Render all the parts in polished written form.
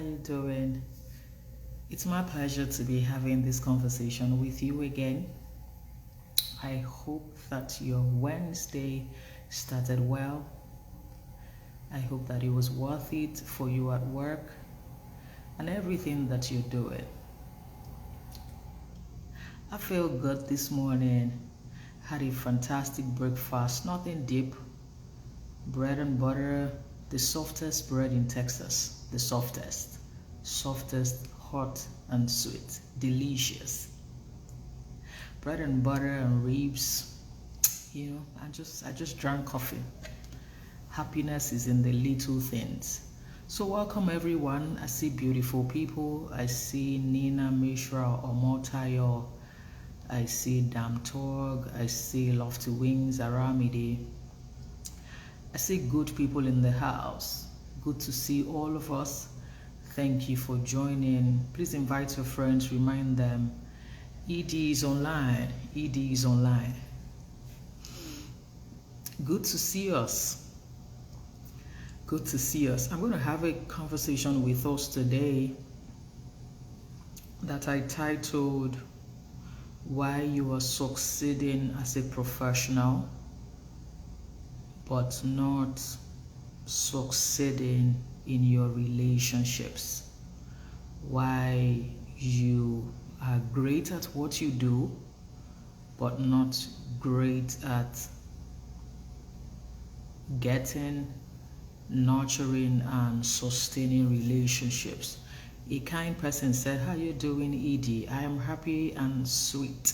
you doing? It's my pleasure to be having this conversation with you again. I hope that your Wednesday started well. I hope that it was worth it for you at work and everything that you're doing. I feel good this morning. Had a fantastic breakfast, nothing deep. Bread and butter, the softest bread in Texas, the softest, hot and sweet, delicious. Bread and butter and ribs, I just drank coffee. Happiness is in the little things. So welcome everyone. I see beautiful people. I see Nina Mishra Omotayo. I see Dam Torg. I see Lofty Wings Aramide. I see good people in the house. Good to see all of us. Thank you for joining. Please invite your friends, remind them. ED is online. ED is online. Good to see us. Good to see us. I'm going to have a conversation with us today that I titled, Why You Are Succeeding as a Professional but Not Succeeding in Your Relationships. Why you are great at what you do but not great at getting, nurturing and sustaining relationships. A kind person said, how you doing, ED? I am happy and sweet.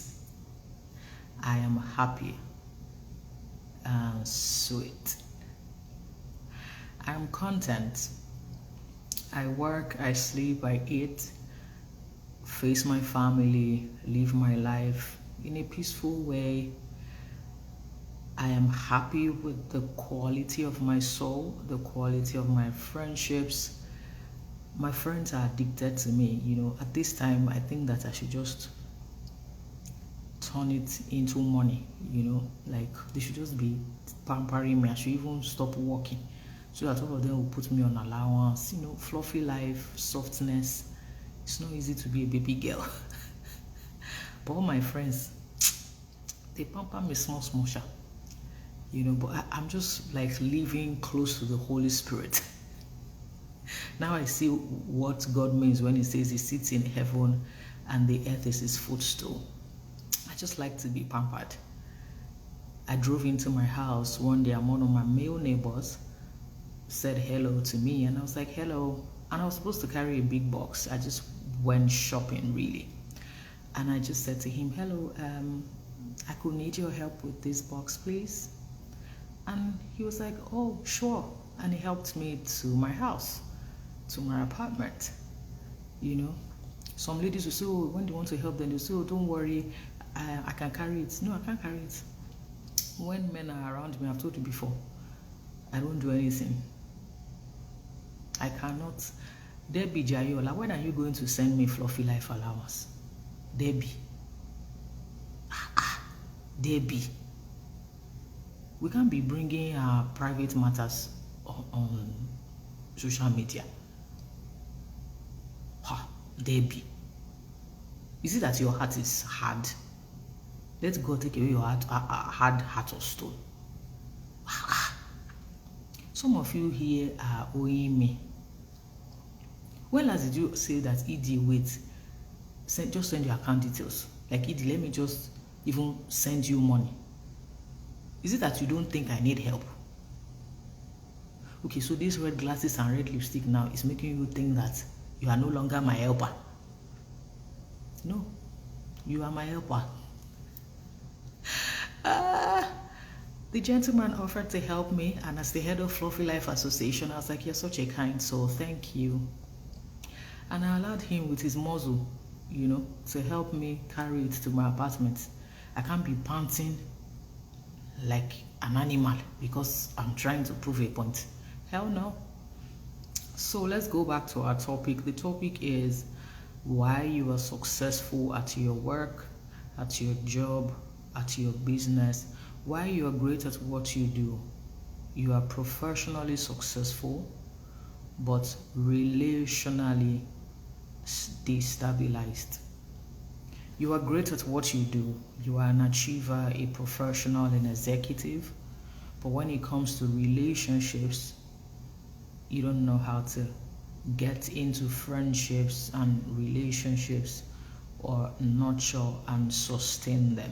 I am happy and sweet. I am content. I work, I sleep, I eat, face my family, live my life in a peaceful way. I am happy with the quality of my soul, the quality of my friendships. My friends are addicted to me. At this time, I think that I should just turn it into money, like they should just be pampering me. I should even stop working so that all of them will put me on allowance. Fluffy life, softness. It's not easy to be a baby girl. But all my friends, they pamper me small, sha. But I'm just like living close to the Holy Spirit. Now I see what God means when he says he sits in heaven and the earth is his footstool. I just like to be pampered. I drove into my house one day and one of my male neighbors said hello to me and I was like, hello. And I was supposed to carry a big box. I just went shopping really. And I just said to him, hello, I could need your help with this box, please. And he was like, oh, sure. And he helped me to my house, to my apartment. Some ladies will say, oh, when they want to help them, they'll say, oh, don't worry, I can carry it. No, I can't carry it. When men are around me, I've told you before, I don't do anything. I cannot. Debbie Jayola, when are you going to send me fluffy life allowance? Debbie. Debbie. We can't be bringing our private matters on social media. Debbie. Is it that your heart is hard? Let God take away your hard heart of stone. Some of you here are owing me. When last did you say that, ED, wait, just send your account details? Like, ED, let me just even send you money. Is it that you don't think I need help? Okay, so these red glasses and red lipstick now is making you think that you are no longer my helper. No, you are my helper. The gentleman offered to help me, and as the head of Fluffy Life Association, I was like, you're such a kind soul, thank you. And I allowed him with his muzzle, to help me carry it to my apartment. I can't be panting like an animal because I'm trying to prove a point. Hell no. So let's go back to our topic. The topic is why you are successful at your work, at your job, at your business, why you are great at what you do. You are professionally successful, but relationally destabilized. You are great at what you do. You are an achiever, a professional, an executive. But when it comes to relationships, you don't know how to get into friendships and relationships or nurture and sustain them.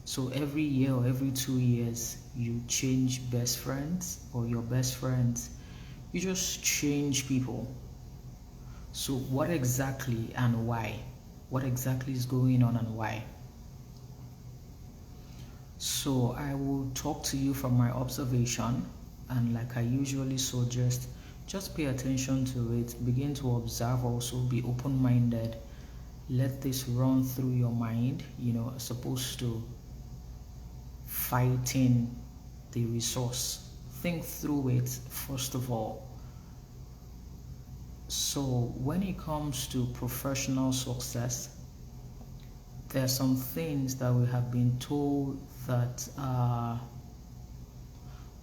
So every year or every 2 years, you change best friends or your best friends. You just change people. So what exactly and why? What exactly is going on and why? So I will talk to you from my observation, and like I usually suggest, just pay attention to it, begin to observe, also be open-minded. Let this run through your mind, as opposed to fighting the resource. Think through it first of all. So when it comes to professional success, there are some things that we have been told that are,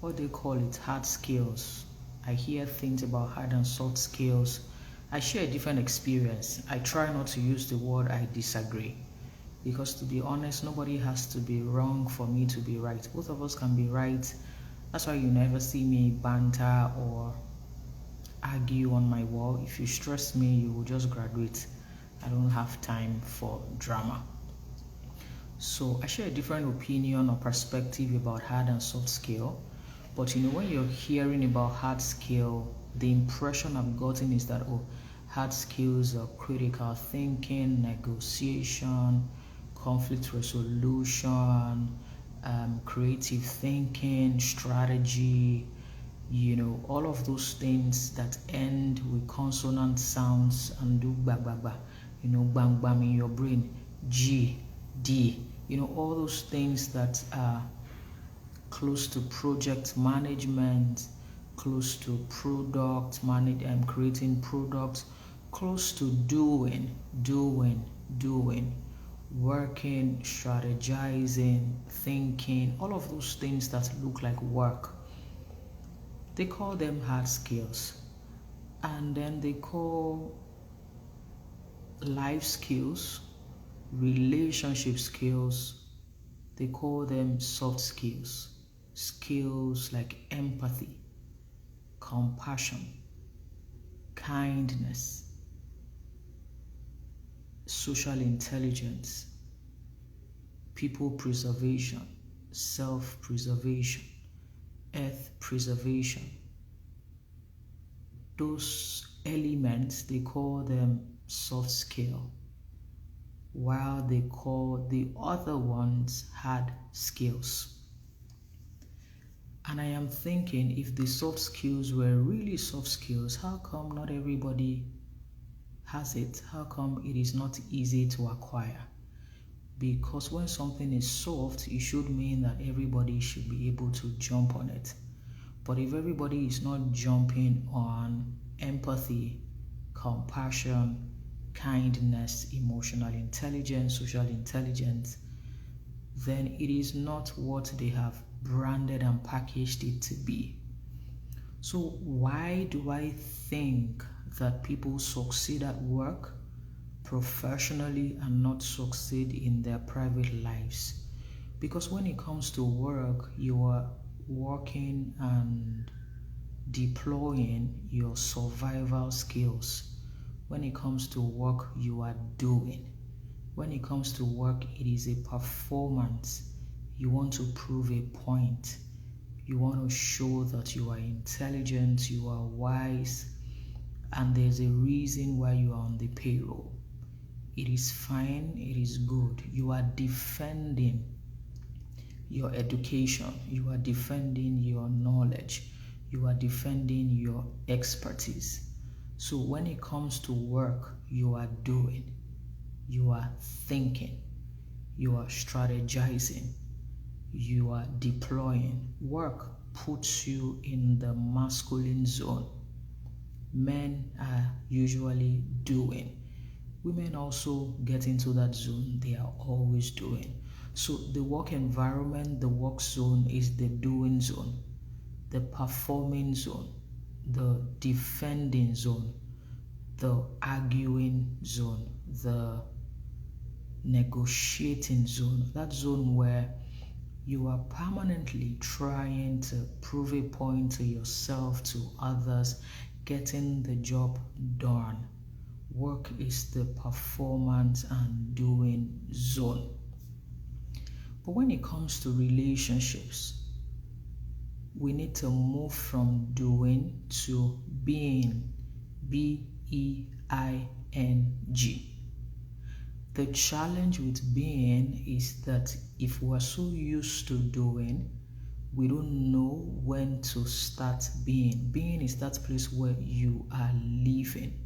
what they call it, hard skills. I hear things about hard and soft skills. I share a different experience. I try not to use the word I disagree, because to be honest, nobody has to be wrong for me to be right. Both of us can be right. That's why you never see me banter or argue on my wall. If you stress me, you will just graduate. I don't have time for drama. So I share a different opinion or perspective about hard and soft skill. But when you're hearing about hard skill, the impression I've gotten is that, hard skills are critical thinking, negotiation, conflict resolution, creative thinking, strategy, all of those things that end with consonant sounds and do ba ba ba, bang bang in your brain, G, D, all those things that are close to project management, close to product management, creating products, close to doing, working, strategizing, thinking, all of those things that look like work. They call them hard skills. And then they call life skills, relationship skills, they call them soft skills. Skills like empathy, compassion, kindness, social intelligence, people preservation, self-preservation, earth preservation. Those elements, they call them soft skill, while they call the other ones hard skills. And I am thinking, if the soft skills were really soft skills, how come not everybody has it? How come it is not easy to acquire? Because when something is soft, it should mean that everybody should be able to jump on it. But if everybody is not jumping on empathy, compassion, kindness, emotional intelligence, social intelligence, then it is not what they have branded and packaged it to be. So why do I think that people succeed at work professionally and not succeed in their private lives? Because when it comes to work, you are working and deploying your survival skills. When it comes to work, you are doing. When it comes to work, it is a performance. You want to prove a point. You want to show that you are intelligent, you are wise, and there's a reason why you are on the payroll. It is fine, it is good. You are defending your education, you are defending your knowledge, you are defending your expertise. So when it comes to work, you are doing, you are thinking, you are strategizing, you are deploying. Work puts you in the masculine zone. Men are usually doing. Women also get into that zone. They are always doing. So the work environment, the work zone is the doing zone, the performing zone. the defending zone, the arguing zone, the negotiating zone, that zone where you are permanently trying to prove a point to yourself, to others, getting the job done. Work is the performance and doing zone. But when it comes to relationships, we need to move from doing to being, B-E-I-N-G. The challenge with being is that if we're so used to doing, we don't know when to start being. Being is that place where you are living.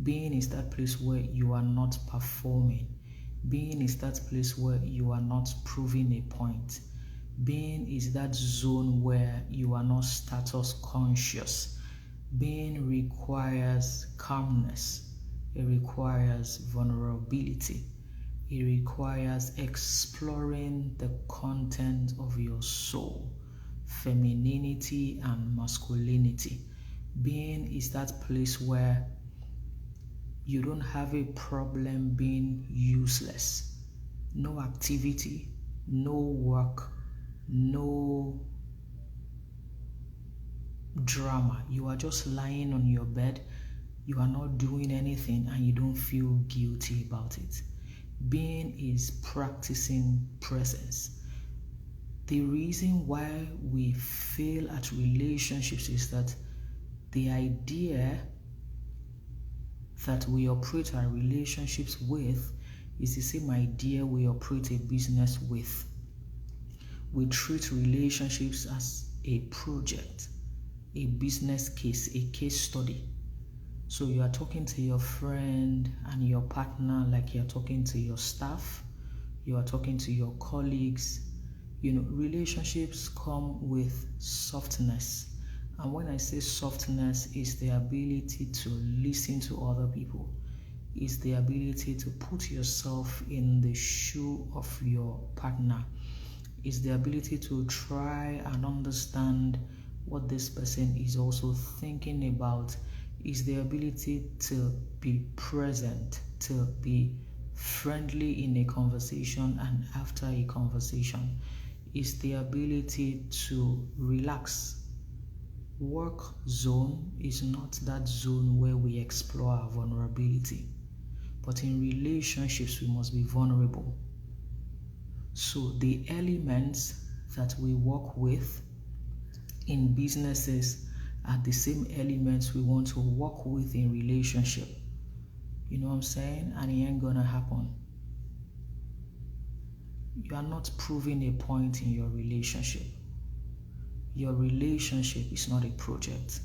Being is that place where you are not performing. Being is that place where you are not proving a point. Being is that zone where you are not status conscious. Being requires calmness. It requires vulnerability. It requires exploring the content of your soul, femininity and masculinity. Being is that place where you don't have a problem being useless. No activity, no work, no drama. You are just lying on your bed. You are not doing anything and you don't feel guilty about it. Being is practicing presence. The reason why we fail at relationships is that the idea that we operate our relationships with is the same idea we operate a business with. We treat relationships as a project, a business case, a case study. So you are talking to your friend and your partner like you're talking to your staff, you are talking to your colleagues. Relationships come with softness. And when I say softness, it's the ability to listen to other people. It's the ability to put yourself in the shoe of your partner. It's the ability to try and understand what this person is also thinking about. Is the ability to be present, to be friendly in a conversation and after a conversation. Is the ability to relax. Work zone is not that zone where we explore our vulnerability. But in relationships, we must be vulnerable. So the elements that we work with in businesses are the same elements we want to work with in relationship. You know what I'm saying? And it ain't gonna happen. You are not proving a point in your relationship. Your relationship is not a project.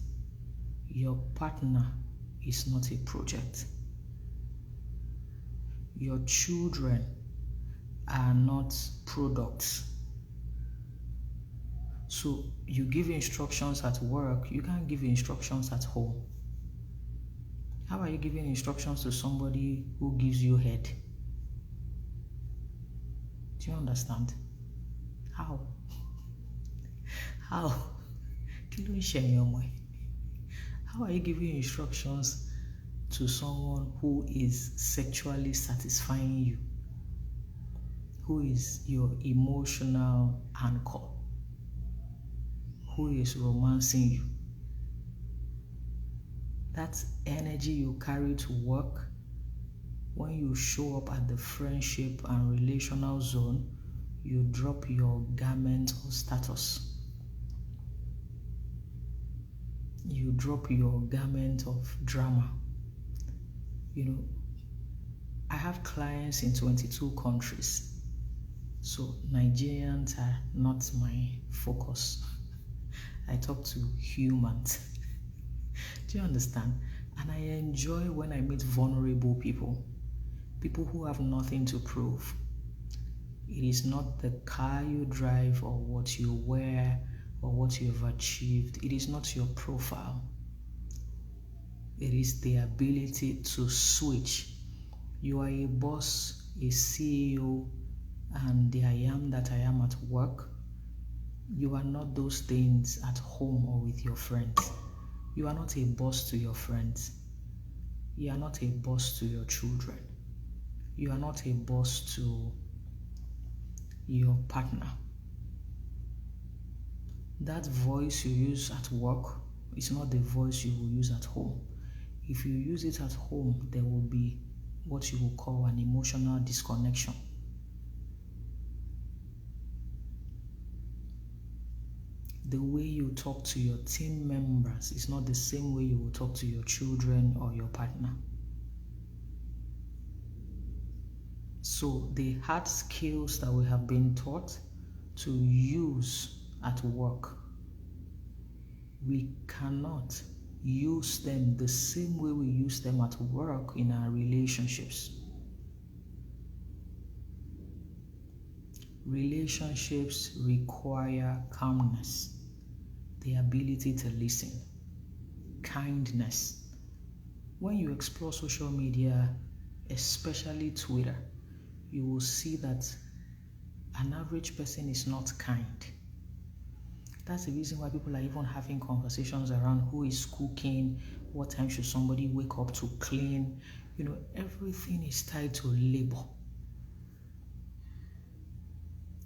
Your partner is not a project. Your children are not products. So you give instructions at work, you can't give instructions at home. How are you giving instructions to somebody who gives you head? Do you understand? How? How? How are you giving instructions to someone who is sexually satisfying you? Who is your emotional anchor? Who is romancing you? That energy you carry to work, when you show up at the friendship and relational zone, you drop your garment of status. You drop your garment of drama. I have clients in 22 countries. So Nigerians are not my focus. I talk to humans. Do you understand? And I enjoy when I meet vulnerable people. People who have nothing to prove. It is not the car you drive or what you wear or what you have achieved. It is not your profile. It is the ability to switch. You are a boss, a CEO, and the I am that I am at work. You are not those things at home or with your friends. You are not a boss to your friends. You are not a boss to your children. You are not a boss to your partner. That voice you use at work is not the voice you will use at home. If you use it at home, there will be what you will call an emotional disconnection. The way you talk to your team members is not the same way you will talk to your children or your partner. So the hard skills that we have been taught to use at work, we cannot use them the same way we use them at work in our relationships. Relationships require calmness, the ability to listen, kindness. When you explore social media, especially Twitter, you will see that an average person is not kind. That's the reason why people are even having conversations around who is cooking, what time should somebody wake up to clean. Everything is tied to labor.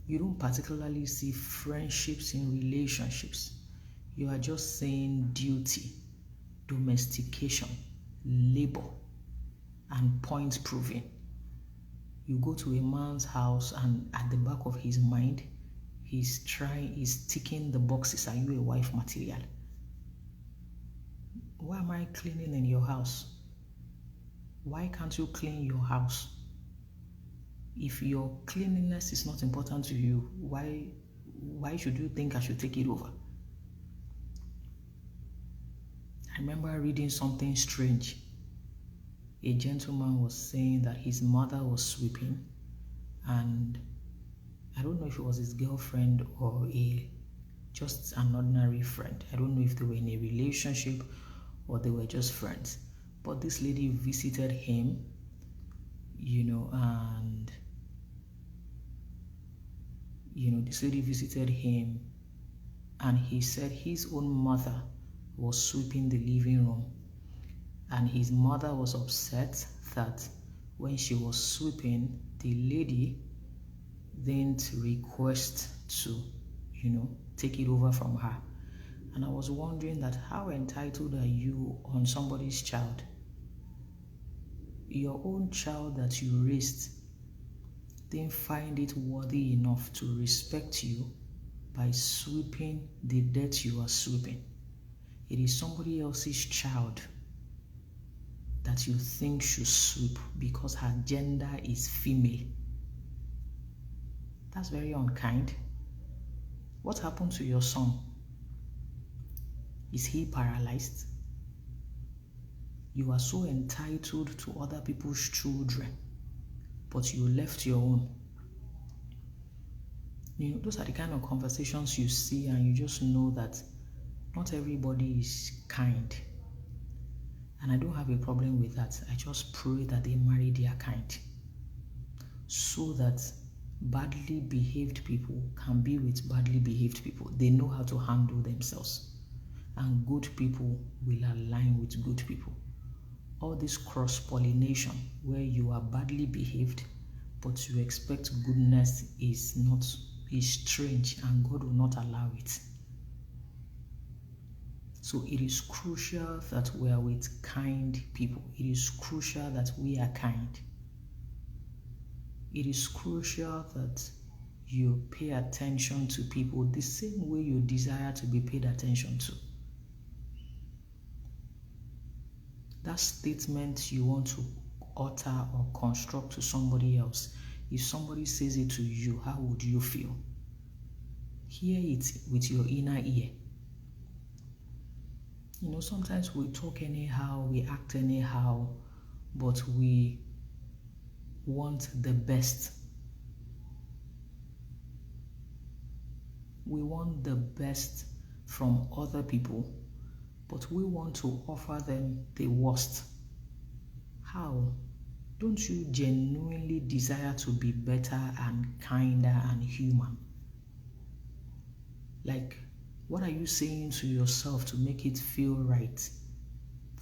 You don't particularly see friendships in relationships. You are just saying duty, domestication, labor, and point proving. You go to a man's house and at the back of his mind, he's ticking the boxes. Are you a wife material? Why am I cleaning in your house? Why can't you clean your house? If your cleanliness is not important to you, why should you think I should take it over? I remember reading something strange. A gentleman was saying that his mother was sweeping, and I don't know if it was his girlfriend or just an ordinary friend. I don't know if they were in a relationship or they were just friends. But this lady visited him, and this lady visited him, and he said his own mother was sweeping the living room, and his mother was upset that when she was sweeping, the lady didn't request to, take it over from her. And I was wondering that how entitled are you on somebody's child? Your own child that you raised didn't find it worthy enough to respect you by sweeping the dirt you are sweeping. It is somebody else's child that you think should sweep because her gender is female. That's very unkind. What happened to your son? Is he paralyzed? You are so entitled to other people's children, but you left your own. Those are the kind of conversations you see, and you just know that not everybody is kind. And I don't have a problem with that. I just pray that they marry their kind, so that badly behaved people can be with badly behaved people. They know how to handle themselves. And good people will align with good people. All this cross-pollination where you are badly behaved, but you expect goodness is strange, and God will not allow it. So it is crucial that we are with kind people. It is crucial that we are kind. It is crucial that you pay attention to people the same way you desire to be paid attention to. That statement you want to utter or construct to somebody else, if somebody says it to you, how would you feel? Hear it with your inner ear. Sometimes we talk anyhow, we act anyhow, but we want the best. We want the best from other people, but we want to offer them the worst. How? Don't you genuinely desire to be better and kinder and human? Like, What are you saying to yourself to make it feel right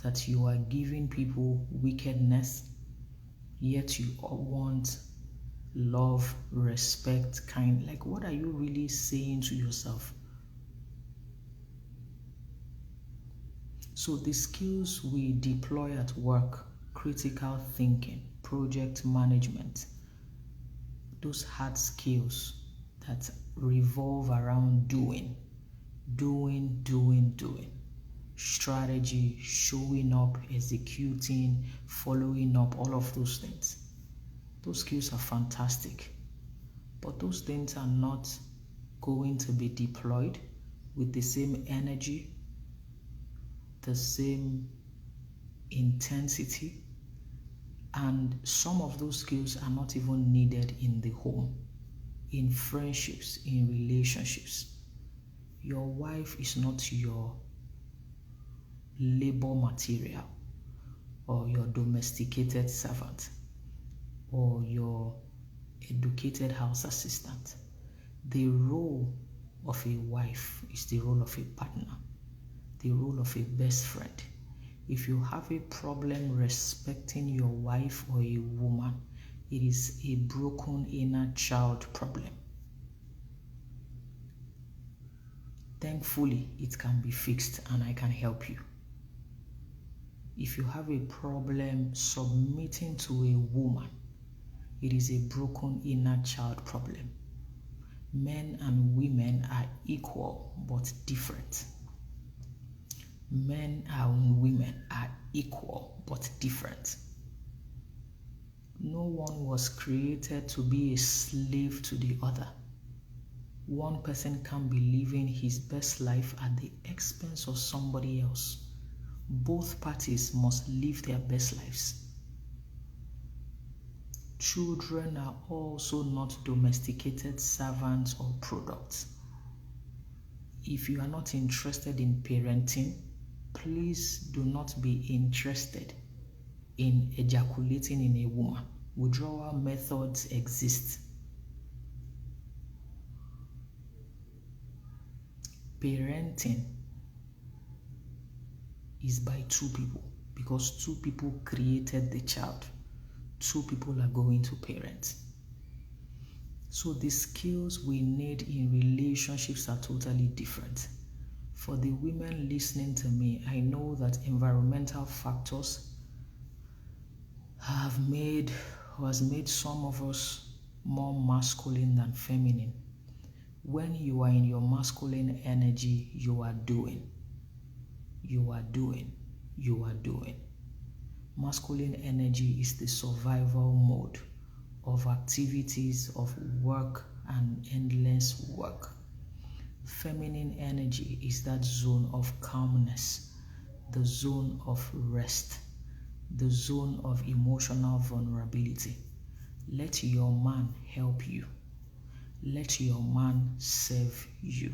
that you are giving people wickedness, yet you want love, respect, kind? Like, what are you really saying to yourself? So the skills we deploy at work, critical thinking, project management, those hard skills that revolve around doing, strategy, showing up, executing, following up, all of those things. Those skills are fantastic, but those things are not going to be deployed with the same energy, the same intensity, and some of those skills are not even needed in the home, in friendships, in relationships. Your wife is not your labor material, or your domesticated servant, or your educated house assistant. The role of a wife is the role of a partner, the role of a best friend. If you have a problem respecting your wife or a woman, it is a broken inner child problem. Thankfully, it can be fixed and I can help you. If you have a problem submitting to a woman, it is a broken inner child problem. Men and women are equal but different. Men and women are equal but different. No one was created to be a slave to the other. One person can't be living his best life at the expense of somebody else. Both parties must live their best lives. Children are also not domesticated servants or products. If you are not interested in parenting, please do not be interested in ejaculating in a woman. Withdrawal methods exist. Parenting is by two people, because two people created the child. Two people are going to parent. So the skills we need in relationships are totally different. For the women listening to me, I know that environmental factors has made some of us more masculine than feminine. When you are in your masculine energy, you are doing. Masculine energy is the survival mode of activities, of work and endless work. Feminine energy is that zone of calmness, the zone of rest, the zone of emotional vulnerability. Let your man help you. Let your man serve you.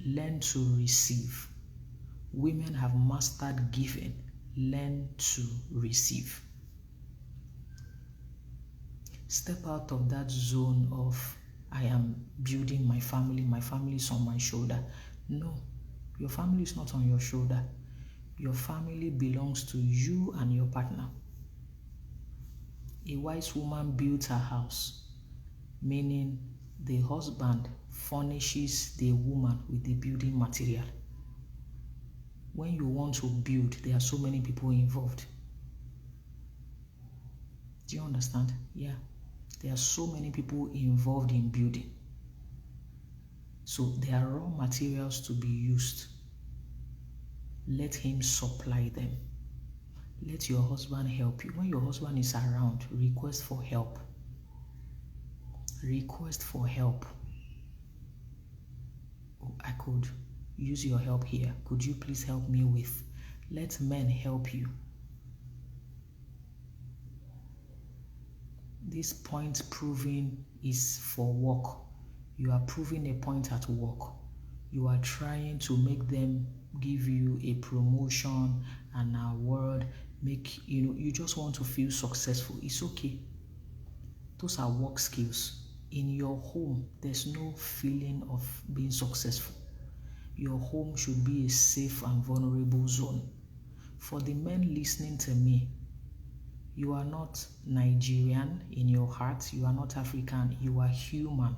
Learn to receive. Women have mastered giving. Learn to receive. Step out of that zone of, I am building my family is on my shoulder. No, your family is not on your shoulder. Your family belongs to you and your partner. A wise woman builds her house, meaning the husband furnishes the woman with the building material. When you want to build, there are so many people involved. Do you understand? Yeah. There are so many people involved in building. So there are raw materials to be used. Let him supply them. Let your husband help you. When your husband is around, request for help. Request for help. Oh, I could use your help here. Could you please help me with? Let men help you. This point proving is for work. You are proving a point at work. You are trying to make them give you a promotion, an award, you just want to feel successful. It's okay. Those are work skills. In your home, there's no feeling of being successful. Your home should be a safe and vulnerable zone. For the men listening to me, you are not Nigerian in your heart. You are not African. You are human.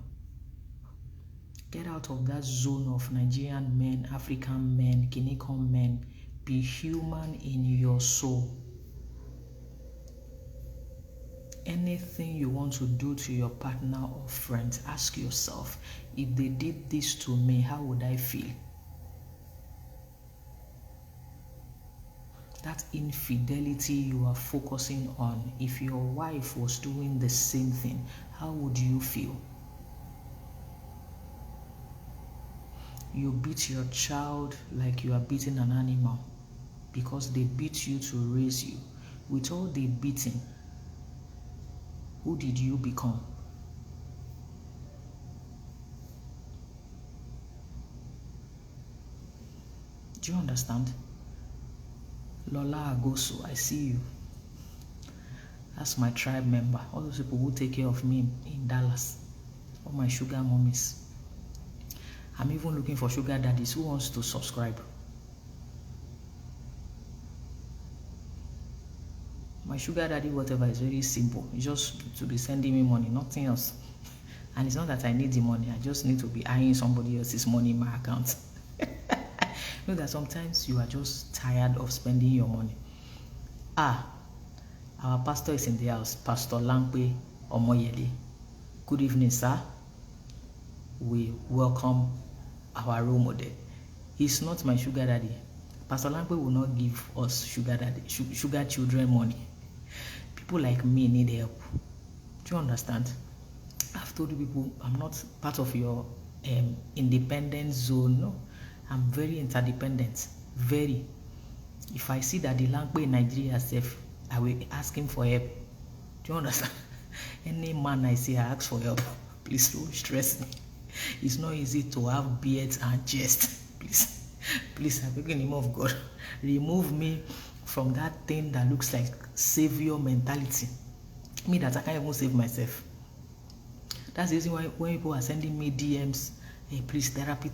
Get out of that zone of Nigerian men, African men, Guinean men. Be human in your soul. Anything you want to do to your partner or friend, ask yourself, if they did this to me, how would I feel? That infidelity you are focusing on, if your wife was doing the same thing, how would you feel? You beat your child like you are beating an animal because they beat you to raise you. With all the beating, who did you become? Do you understand? Lola Agoso, I see you. That's my tribe member. All those people who take care of me in Dallas. All my sugar mommies. I'm even looking for sugar daddies who wants to subscribe. My sugar daddy, whatever, is very simple. It's just to be sending me money, nothing else. And it's not that I need the money. I just need to be eyeing somebody else's money in my account. Know that sometimes you are just tired of spending your money. Our pastor is in the house, Pastor Lankwe Omoyele. Good evening, sir. We welcome our role model. He's not my sugar daddy. Pastor Lankwe will not give us sugar children money. People like me need help. Do you understand? I've told people I'm not part of your independent zone. No, I'm very interdependent. Very. If I see that the Lankwe in Nigeria is safe, I will ask him for help. Do you understand? Any man I see, I ask for help. Please don't stress me. It's not easy to have beards and chest. Please, I beg in the name of God, remove me from that thing that looks like savior mentality. Me that I can't even save myself. That's the reason why when people are sending me DMs, hey, please, therapy,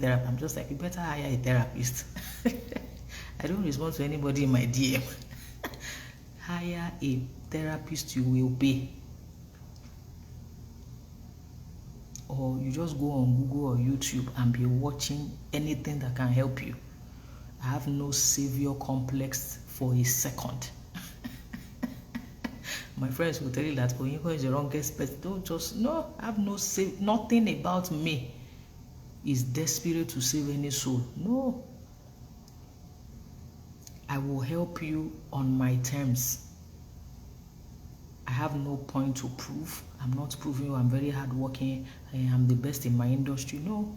I'm just like, you better hire a therapist. I don't respond to anybody in my DM. Hire a therapist, you will pay. Or you just go on Google or YouTube and be watching anything that can help you. I have no savior complex for a second. My friends will tell you that Oyinbo is the wrongest person. Don't just, no, I have no save. Nothing about me is desperate to save any soul. No. I will help you on my terms. I have no point to prove. I'm not proving you I'm very hardworking. I am the best in my industry. No.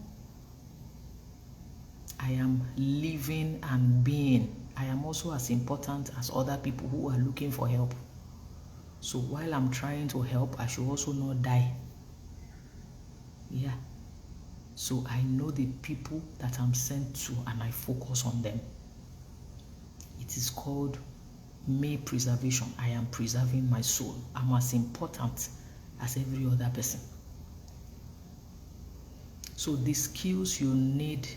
I am living and being. I am also as important as other people who are looking for help. So while I'm trying to help, I should also not die. Yeah. So I know the people that I'm sent to and I focus on them. It is called me preservation. I am preserving my soul. I'm as important as every other person. So the skills you need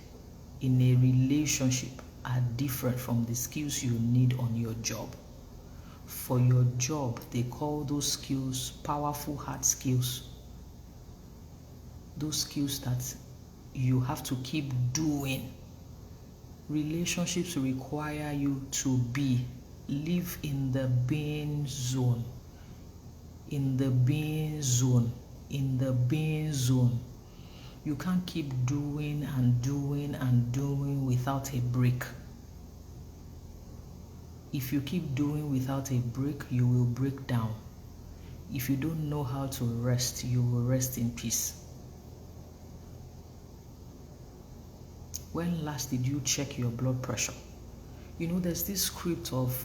in a relationship are different from the skills you need on your job. For your job, they call those skills powerful hard skills. Those skills that you have to keep doing. Relationships require you to live in the being zone. In the being zone. In the being zone. You can't keep doing and doing and doing without a break. If you keep doing without a break, you will break down. If you don't know how to rest, you will rest in peace. When last did you check your blood pressure? You know, there's this script of,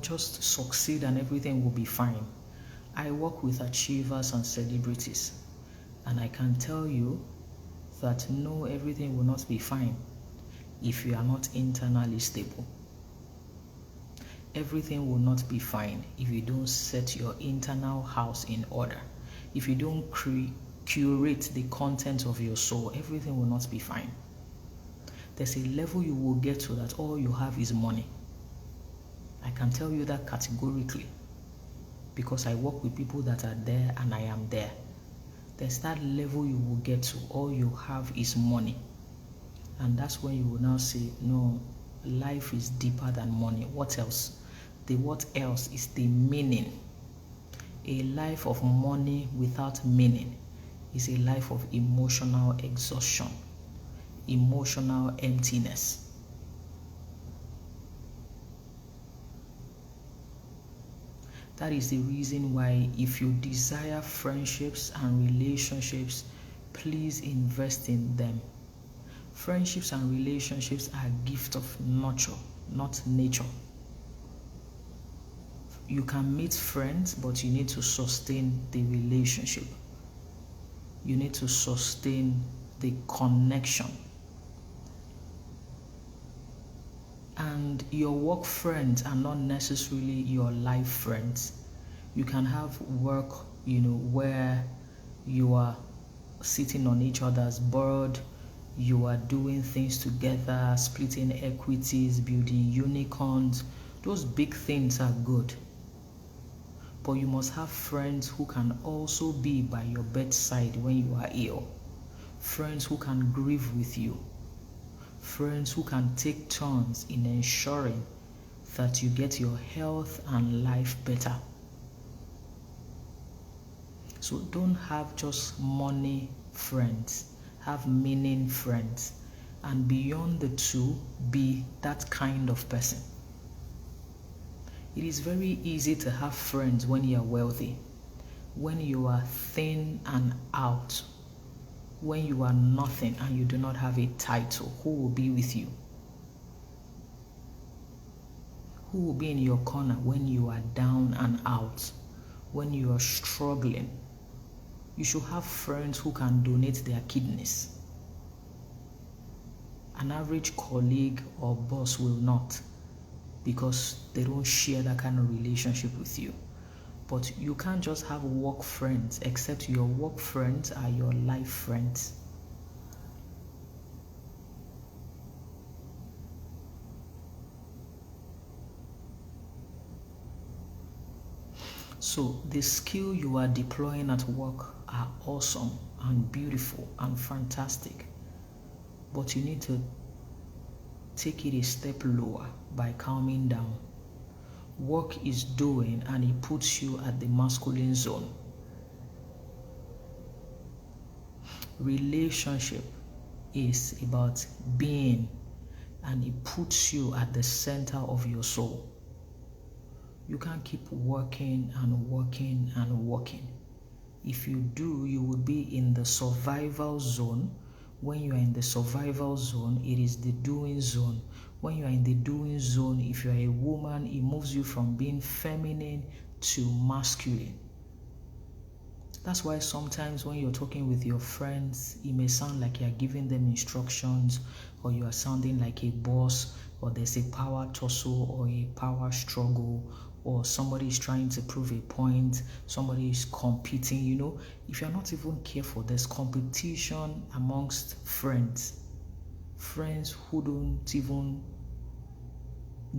just succeed and everything will be fine. I work with achievers and celebrities, and I can tell you that no, everything will not be fine if you are not internally stable. Everything will not be fine if you don't set your internal house in order. If you don't curate the content of your soul, everything will not be fine. there's a level you will get to that all you have is money. I can tell you that categorically because I work with people that are there and I am there. There's that level you will get to, all you have is money. And that's when you will now say, no, life is deeper than money. What else? The what else is the meaning. A life of money without meaning is a life of emotional exhaustion, emotional emptiness. That is the reason why if you desire friendships and relationships, please invest in them. Friendships and relationships are a gift of nurture, not nature. You can meet friends, but you need to sustain the relationship. You need to sustain the connection. And your work friends are not necessarily your life friends. You can have work, where you are sitting on each other's board, you are doing things together, splitting equities, building unicorns. Those big things are good. But you must have friends who can also be by your bedside when you are ill. Friends who can grieve with you. Friends who can take turns in ensuring that you get your health and life better. So don't have just money friends. Have meaning friends. And beyond the two, be that kind of person. It is very easy to have friends when you are wealthy. When you are thin and out, when you are nothing and you do not have a title, who will be with you? Who will be in your corner when you are down and out, when you are struggling? You should have friends who can donate their kidneys. An average colleague or boss will not, because they don't share that kind of relationship with you. But you can't just have work friends, except your work friends are your life friends. So the skill you are deploying at work are awesome and beautiful and fantastic. But you need to take it a step lower by calming down. Work is doing and it puts you at the masculine zone. Relationship is about being and it puts you at the center of your soul. You can't keep working and working and working. If you do, you will be in the survival zone. When you are in the survival zone, it is the doing zone. When you are in the doing zone, if you are a woman, it moves you from being feminine to masculine. That's why sometimes when you're talking with your friends, it may sound like you're giving them instructions, or you are sounding like a boss, or there's a power tussle or a power struggle, or somebody is trying to prove a point, somebody is competing. If you're not even careful, there's competition amongst friends who don't even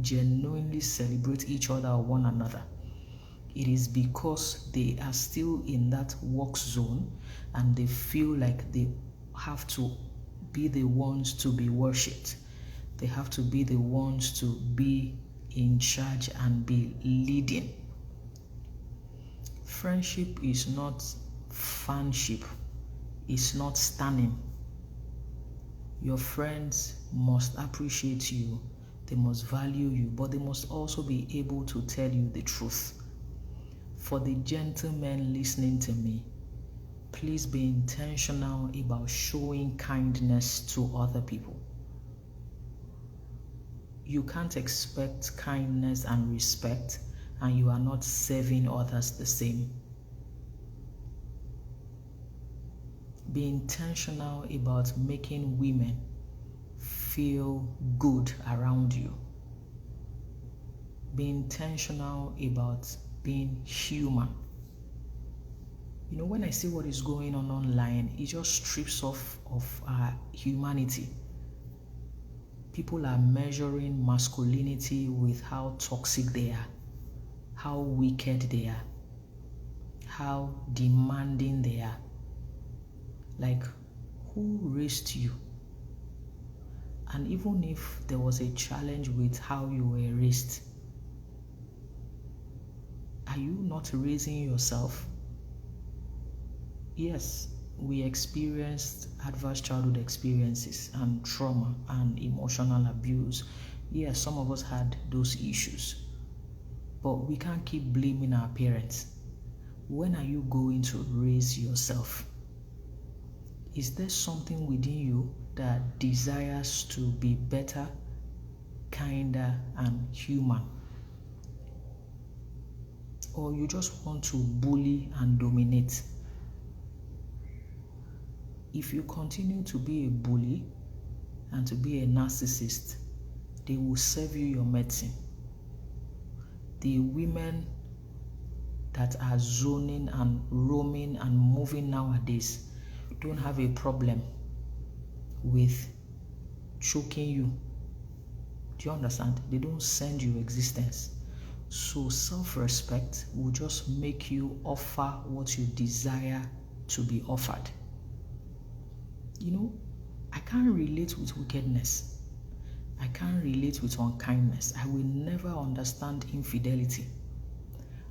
genuinely celebrate each other or one another. It is because they are still in that work zone and they feel like they have to be the ones to be worshipped. They have to be the ones to be in charge and be leading. Friendship is not fanship. It's not stunning. Your friends must appreciate you. They must value you, but they must also be able to tell you the truth. For the gentlemen listening to me, please be intentional about showing kindness to other people. You can't expect kindness and respect and you are not serving others the same. Be intentional about making women feel good around you. Be intentional about being human. When I see what is going on online, it just strips off of our humanity. People are measuring masculinity with how toxic they are, how wicked they are, how demanding they are. Like, who raised you? And even if there was a challenge with how you were raised, are you not raising yourself? Yes, we experienced adverse childhood experiences and trauma and emotional abuse. Yes, some of us had those issues. But we can't keep blaming our parents. When are you going to raise yourself? Is there something within you that desires to be better, kinder, and human? Or you just want to bully and dominate? If you continue to be a bully and to be a narcissist, they will serve you your medicine. The women that are zoning and roaming and moving nowadays don't have a problem with choking you. Do you understand? They don't send you existence. So self-respect will just make you offer what you desire to be offered. I can't relate with wickedness. I can't relate with unkindness. I will never understand infidelity.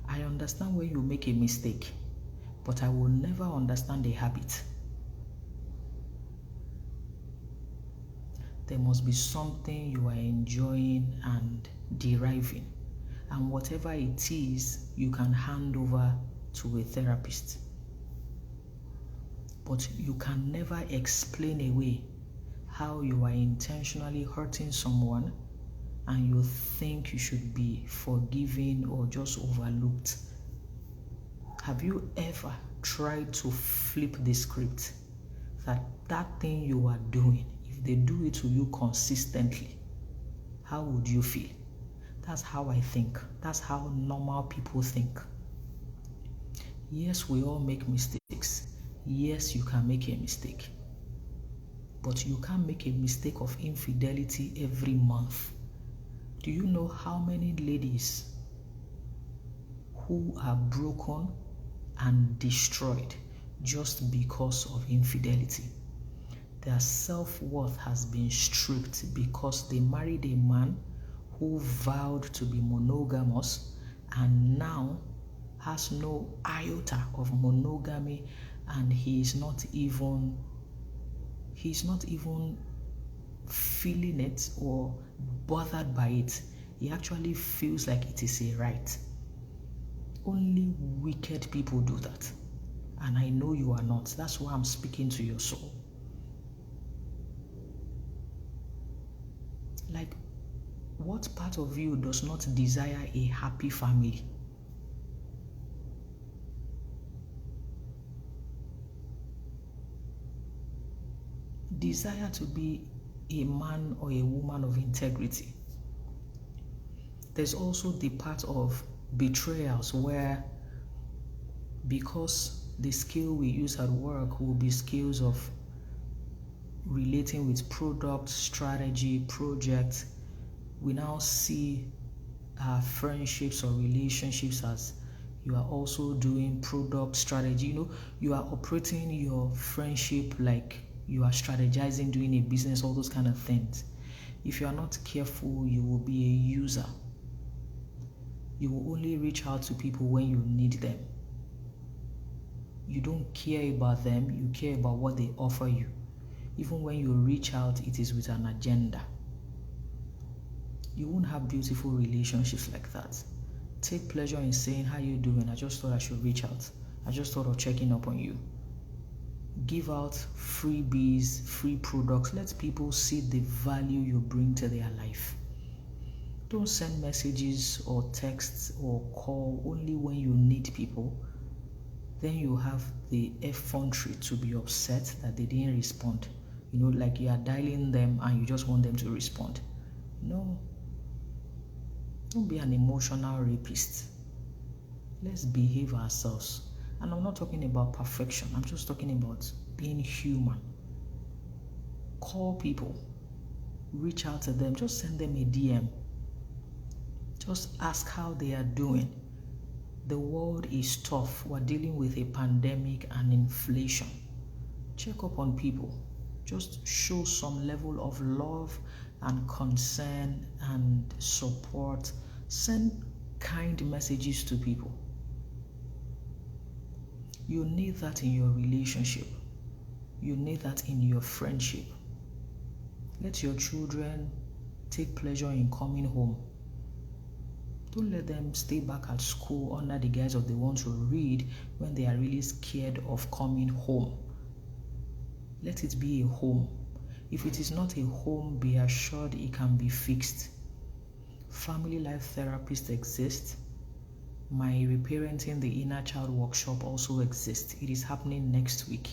I understand when you make a mistake, but I will never understand a habit. There must be something you are enjoying and deriving, and whatever it is, you can hand over to a therapist. But you can never explain away how you are intentionally hurting someone and you think you should be forgiven or just overlooked. Have you ever tried to flip the script? That thing you are doing, if they do it to you consistently, how would you feel? That's how I think. That's how normal people think. Yes, we all make mistakes. Yes, you can make a mistake. But you can't make a mistake of infidelity every month. Do you know how many ladies who are broken and destroyed just because of infidelity? Their self-worth has been stripped because they married a man who vowed to be monogamous and now has no iota of monogamy, and he's not even feeling it or bothered by it. He actually feels like it is a right. Only wicked people do that. And I know you are not. That's why I'm speaking to your soul. Like, what part of you does not desire a happy family? Desire to be a man or a woman of integrity. There's also the part of betrayals where, because the skill we use at work will be skills of relating with product, strategy, project, we now see our friendships or relationships as you are also doing product strategy. You are operating your friendship like you are strategizing, doing a business, all those kind of things. If you are not careful, you will be a user. You will only reach out to people when you need them. You don't care about them, you care about what they offer you. Even when you reach out, it is with an agenda. You won't have beautiful relationships like that. Take pleasure in saying, how you doing? I just thought I should reach out. I just thought of checking up on you. Give out freebies, free products. Let people see the value you bring to their life. Don't send messages or texts or call only when you need people. Then you have the effrontery to be upset that they didn't respond. Like you are dialing them and you just want them to respond. No. Don't be an emotional rapist. Let's behave ourselves. And I'm not talking about perfection. I'm just talking about being human. Call people. reach out to them. Just send them a DM. Just ask how they are doing. The world is tough. We're dealing with a pandemic and inflation. Check up on people. Just show some level of love and concern and support. Send kind messages to people. You need that in your relationship. You need that in your friendship. Let your children take pleasure in coming home. Don't let them stay back at school under the guise of they want to read when they are really scared of coming home. Let it be a home. If it is not a home, be assured it can be fixed. Family life therapists exist. My reparenting the inner child workshop also exists. It is happening next week.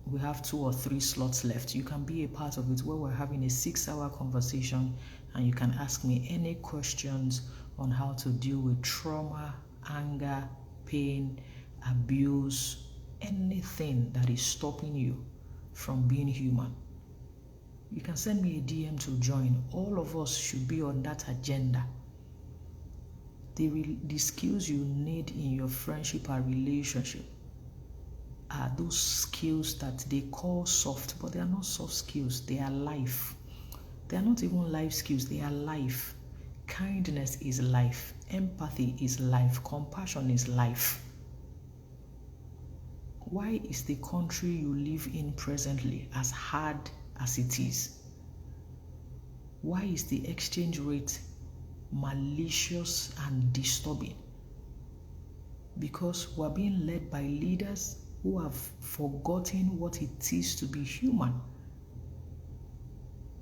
We have 2 or 3 slots left. You can be a part of it, where we're having a 6-hour conversation and you can ask me any questions on how to deal with trauma, anger, pain, abuse, anything that is stopping you from being human. You can send me a DM to join. All of us should be on that agenda. The skills you need in your friendship or relationship are those skills that they call soft, but they are not soft skills. They are life. They are not even life skills. They are life. Kindness is life. Empathy is life. Compassion is life. Why is the country you live in presently as hard as it is? Why is the exchange rate malicious and disturbing? Because we're being led by leaders who have forgotten what it is to be human.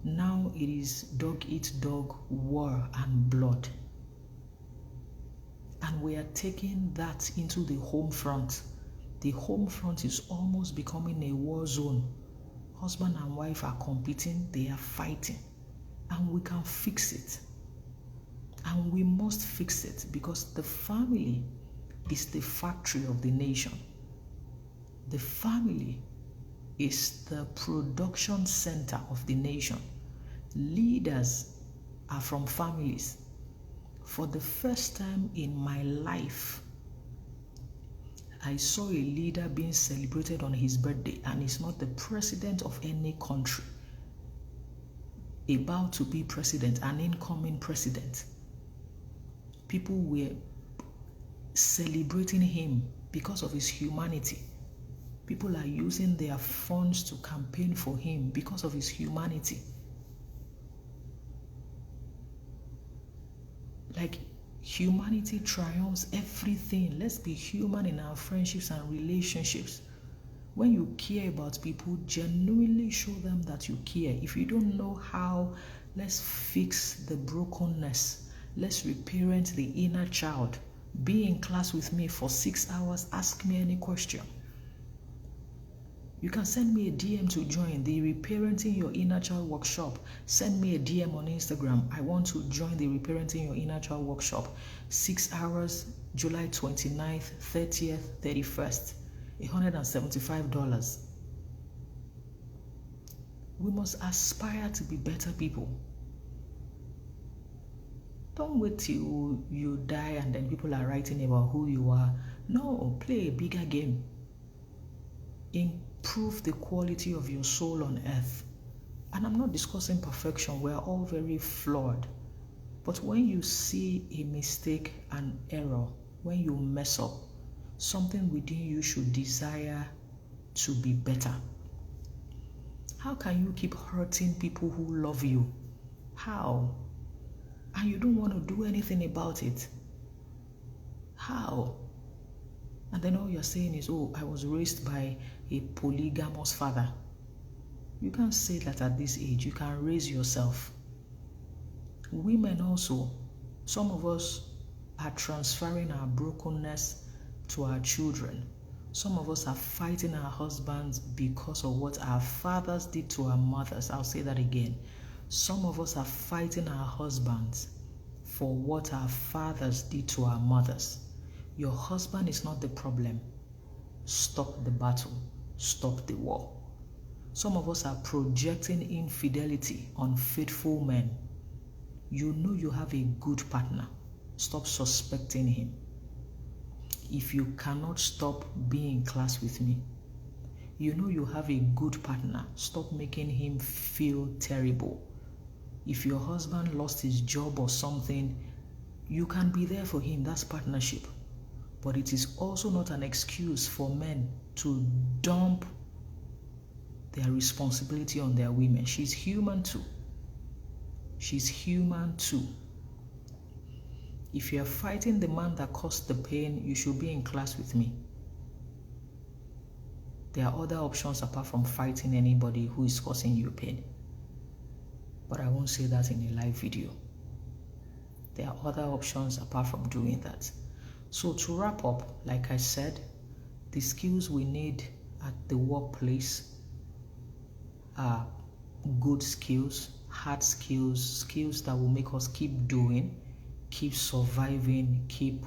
Now it is dog eat dog, war and blood. And we are taking that into the home front. The home front is almost becoming a war zone. Husband and wife are competing, they are fighting. And we can fix it. And we must fix it, because the family is the factory of the nation. The family is the production center of the nation. Leaders are from families. For the first time in my life, I saw a leader being celebrated on his birthday, and he's not the president of any country, about to be president, an incoming president. People were celebrating him because of his humanity. People are using their funds to campaign for him because of his humanity. Like, humanity triumphs everything. Let's be human in our friendships and relationships. When you care about people, genuinely show them that you care. If you don't know how, let's fix the brokenness. Let's reparent the inner child. Be in class with me for 6 hours. Ask me any question. You can send me a DM to join the Reparenting Your Inner Child workshop. Send me a DM on Instagram. I want to join the Reparenting Your Inner Child workshop. 6 hours, July 29th, 30th, 31st. $175. We must aspire to be better people. Don't wait till you die and then people are writing about who you are. No, play a bigger game. Improve the quality of your soul on earth. And I'm not discussing perfection. We're all very flawed. But when you see a mistake, an error, when you mess up, something within you should desire to be better. How can you keep hurting people who love you? How? And you don't want to do anything about it. How? And then all you're saying is, oh, I was raised by a polygamous father. You can't say that at this age. You can raise yourself. Women also, some of us are transferring our brokenness to our children. Some of us are fighting our husbands because of what our fathers did to our mothers. I'll say that again. Some of us are fighting our husbands for what our fathers did to our mothers. Your husband is not the problem. Stop the battle. Stop the war. Some of us are projecting infidelity on faithful men. You know you have a good partner. Stop suspecting him. If you cannot stop being in class with me, you know you have a good partner. Stop making him feel terrible. If your husband lost his job or something, you can be there for him. That's partnership. But it is also not an excuse for men to dump their responsibility on their women. She's human too. She's human too. If you're fighting the man that caused the pain, you should be in class with me. There are other options apart from fighting anybody who is causing you pain. But I won't say that in a live video. There are other options apart from doing that. So to wrap up, like I said, the skills we need at the workplace are good skills, hard skills, skills that will make us keep doing, keep surviving, keep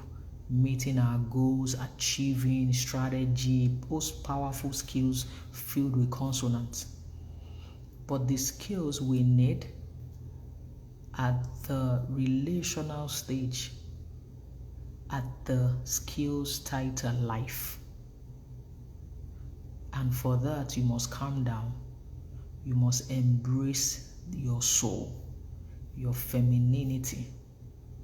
meeting our goals, achieving strategy, those powerful skills filled with consonants. But the skills we need at the relational stage, at the skills title life. And for that, you must calm down. You must embrace your soul, your femininity.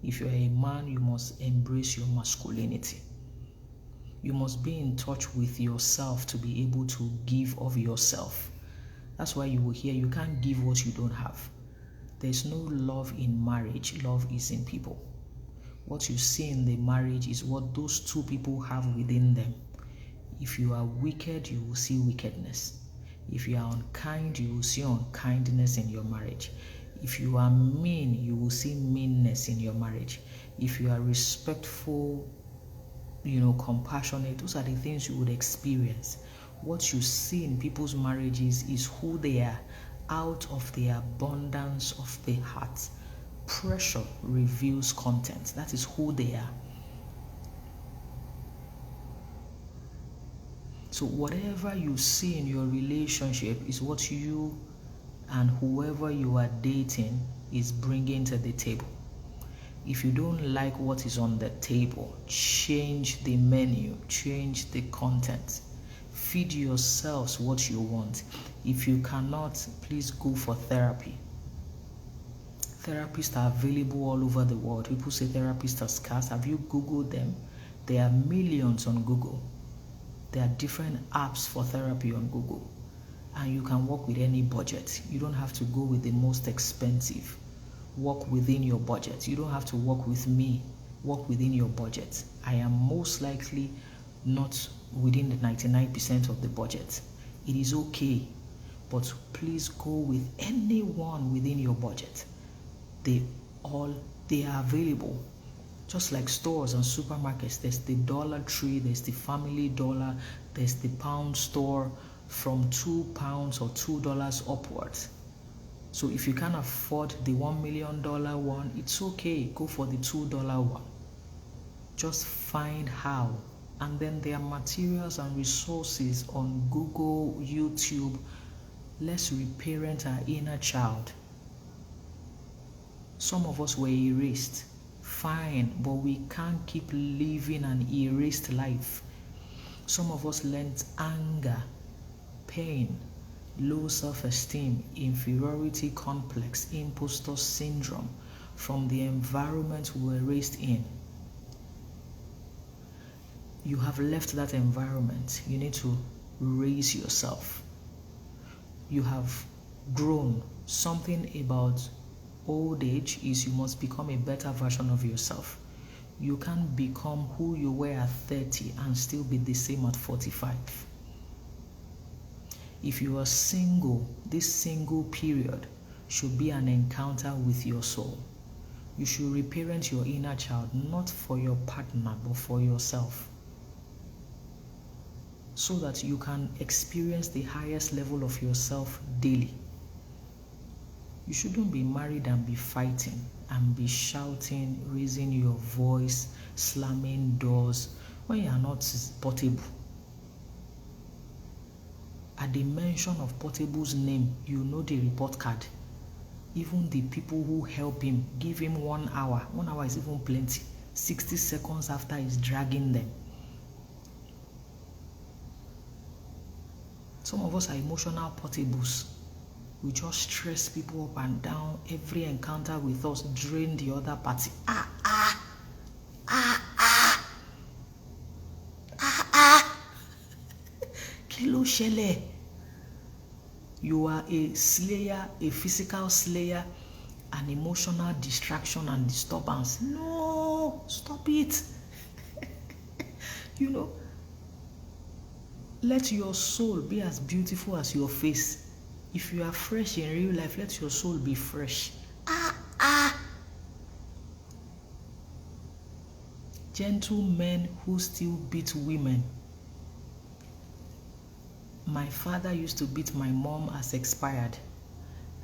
If you're a man, you must embrace your masculinity. You must be in touch with yourself to be able to give of yourself. That's why you will hear you can't give what you don't have. There's no love in marriage. Love is in people. What you see in the marriage is what those two people have within them. If you are wicked, you will see wickedness. If you are unkind, you will see unkindness in your marriage. If you are mean, you will see meanness in your marriage. If you are respectful, compassionate, those are the things you would experience. What you see in people's marriages is who they are out of the abundance of the heart. Pressure reveals content. That is who they are. So whatever you see in your relationship is what you and whoever you are dating is bringing to the table. If you don't like what is on the table, change the menu, change the content. Feed yourselves what you want. If you cannot, please go for therapy. Therapists are available all over the world. People say therapists are scarce. Have you Googled them? There are millions on Google. There are different apps for therapy on Google. And you can work with any budget. You don't have to go with the most expensive. Work within your budget. You don't have to work with me. Work within your budget. I am most likely not within the 99% of the budget. It is okay. But please go with anyone within your budget. They are available. Just like stores and supermarkets, there's the Dollar Tree, there's the Family Dollar, there's the Pound Store from £2 or $2 upwards. So if you can't afford the $1 million one, it's okay. Go for the $2 one. Just find how. And then there are materials and resources on Google, YouTube. Let's reparent our inner child. Some of us were erased. Fine, but we can't keep living an erased life. Some of us learned anger, pain, low self-esteem, inferiority complex, imposter syndrome from the environment we were raised in. You have left that environment. You need to raise yourself. You have grown. Something about old age is you must become a better version of yourself. You can't become who you were at 30 and still be the same at 45. If you are single, this single period should be an encounter with your soul. You should reparent your inner child, not for your partner, but for yourself, so that you can experience the highest level of yourself daily. You shouldn't be married and be fighting and be shouting, raising your voice, slamming doors when you are not portable. At the mention of Portable's name, you know the report card. Even the people who help him, give him 1 hour. 1 hour is even plenty. 60 seconds after he's dragging them. Some of us are emotional Portables. We just stress people up and down. Every encounter with us drain the other party. Kilo shele. You are a slayer, a physical slayer, an emotional distraction and disturbance. No, stop it. Let your soul be as beautiful as your face. If you are fresh in real life, let your soul be fresh. Gentlemen who still beat women. My father used to beat my mom has expired.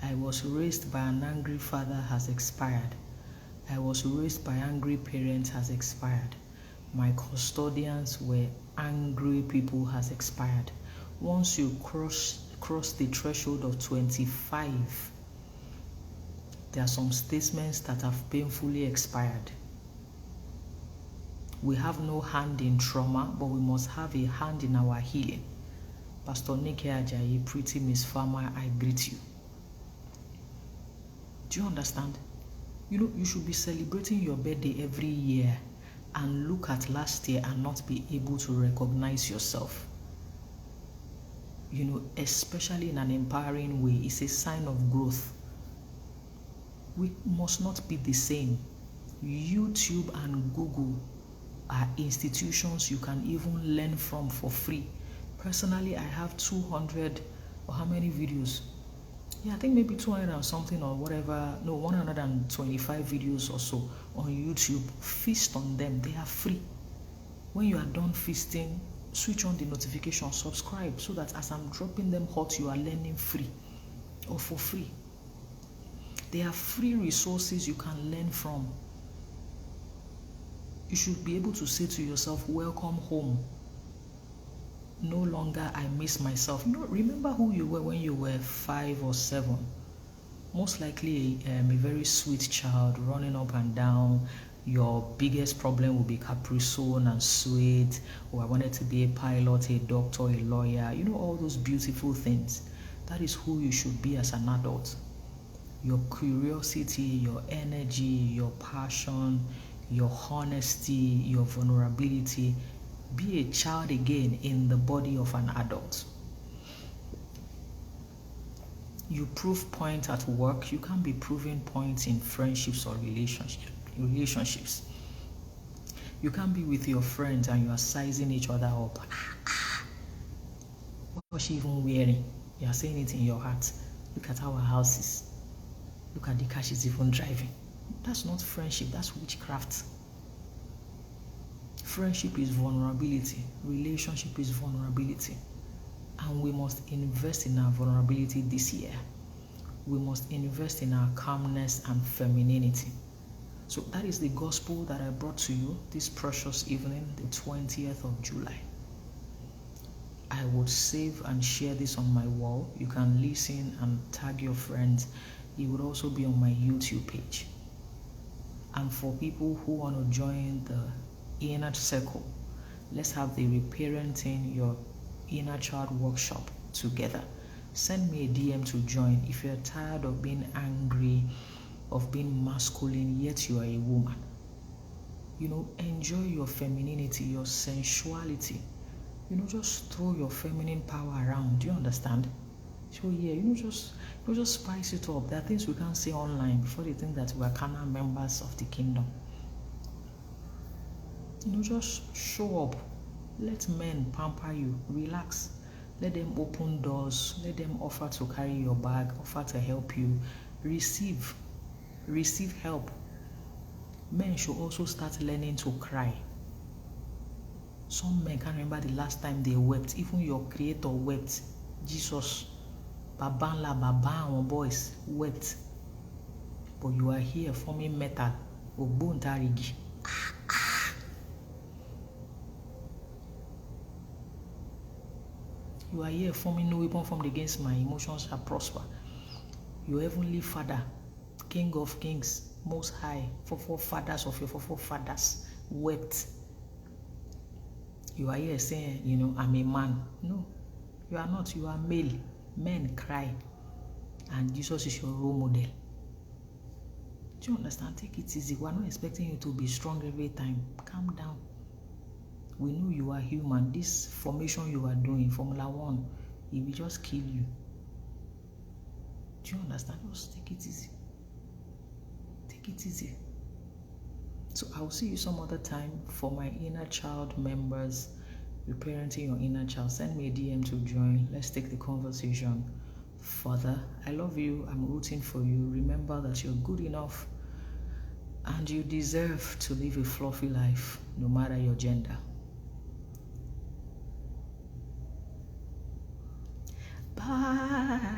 I was raised by an angry father has expired. I was raised by angry parents has expired. My custodians were angry people has expired. Once you cross the threshold of 25, there are some statements that have painfully expired. We have no hand in trauma, but we must have a hand in our healing. Pastor Nike Ajayi, pretty Miss Farmer, I greet you. Do you understand? You should be celebrating your birthday every year and look at last year and not be able to recognize yourself. Especially in an empowering way, it's a sign of growth. We must not be the same. YouTube and Google are institutions you can even learn from for free. Personally, I have 200 or how many videos? Yeah, I think maybe 200 and something or whatever. No, 125 videos or so on YouTube. Feast on them. They are free. When you are done feasting, switch on the notification, subscribe, so that as I'm dropping them hot, you are learning free or for free. They are free resources you can learn from. You should be able to say to yourself, welcome home. No longer I miss myself. Remember who you were when you were 5 or 7. Most likely a very sweet child running up and down. Your biggest problem will be capricone and sweet. I wanted to be a pilot, a doctor, a lawyer. All those beautiful things. That is who you should be as an adult. Your curiosity, your energy, your passion, your honesty, your vulnerability. Be a child again in the body of an adult. You prove point at work, you can't be proving points in friendships or relationships. You can't be with your friends and you are sizing each other up. What was she even wearing? You are saying it in your heart. Look at our houses. Look at the car she's even driving. That's not friendship, that's witchcraft. Friendship is vulnerability. Relationship is vulnerability. And we must invest in our vulnerability this year. We must invest in our calmness and femininity. So that is the gospel that I brought to you this precious evening, the 20th of July. I would save and share this on my wall. You can listen and tag your friends. It would also be on my YouTube page. And for people who want to join the inner circle, let's have the reparenting your inner child workshop together. Send me a DM to join. If you're tired of being angry, of being masculine, yet you are a woman, enjoy your femininity, your sensuality. Just throw your feminine power around. Do you understand? So yeah, just spice it up. There are things we can't say online before they think that we are carnal members of the kingdom. Just show up. Let men pamper you. Relax. Let them open doors. Let them offer to carry your bag, offer to help you. Receive help. Men should also start learning to cry. Some men can't remember the last time they wept. Even your creator wept. Jesus, Babanla, Baba, our boys wept. But you are here forming metal. Obuntarigi. You are here forming no weapon formed against my emotions shall prosper. Your heavenly Father, King of kings, most high, forefathers of your forefathers wept. You are here saying, I'm a man. No, you are not. You are male. Men cry. And Jesus is your role model. Do you understand? Take it easy. We are not expecting you to be strong every time. Calm down. We know you are human. This formation you are doing, Formula 1, it will just kill you. Do you understand? Just take it easy. Take it easy. So I'll see you some other time. For my inner child members, reparenting your inner child, send me a DM to join. Let's take the conversation further. I love you. I'm rooting for you. Remember that you're good enough and you deserve to live a fluffy life, no matter your gender. Bye.